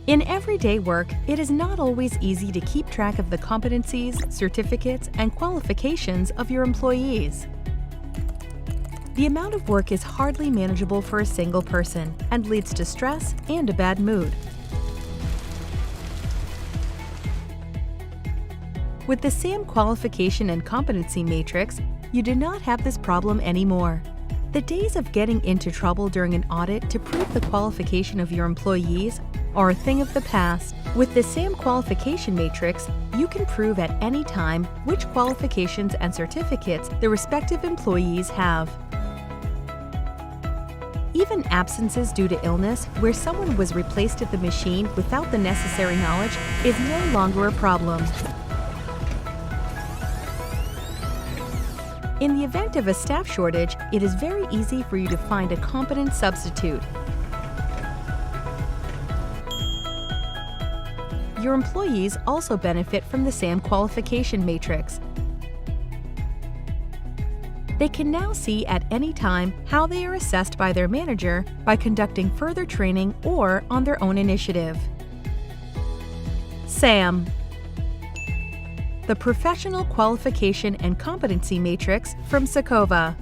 In everyday work, it is not always easy to keep track of the competencies, certificates, and qualifications of your employees. The amount of work is hardly manageable for a single person and leads to stress and a bad mood. With the SAM Qualification and Competency Matrix, you do not have this problem anymore. The days of getting into trouble during an audit to prove the qualification of your employees are a thing of the past. With the SAM Qualification Matrix, you can prove at any time which qualifications and certificates the respective employees have. Even absences due to illness, where someone was replaced at the machine without the necessary knowledge, is no longer a problem. In the event of a staff shortage, it is very easy for you to find a competent substitute. Your employees also benefit from the SAM Qualification Matrix. They can now see at any time how they are assessed by their manager by conducting further training or on their own initiative. SAM, the Professional Qualification and Competency Matrix from Secova.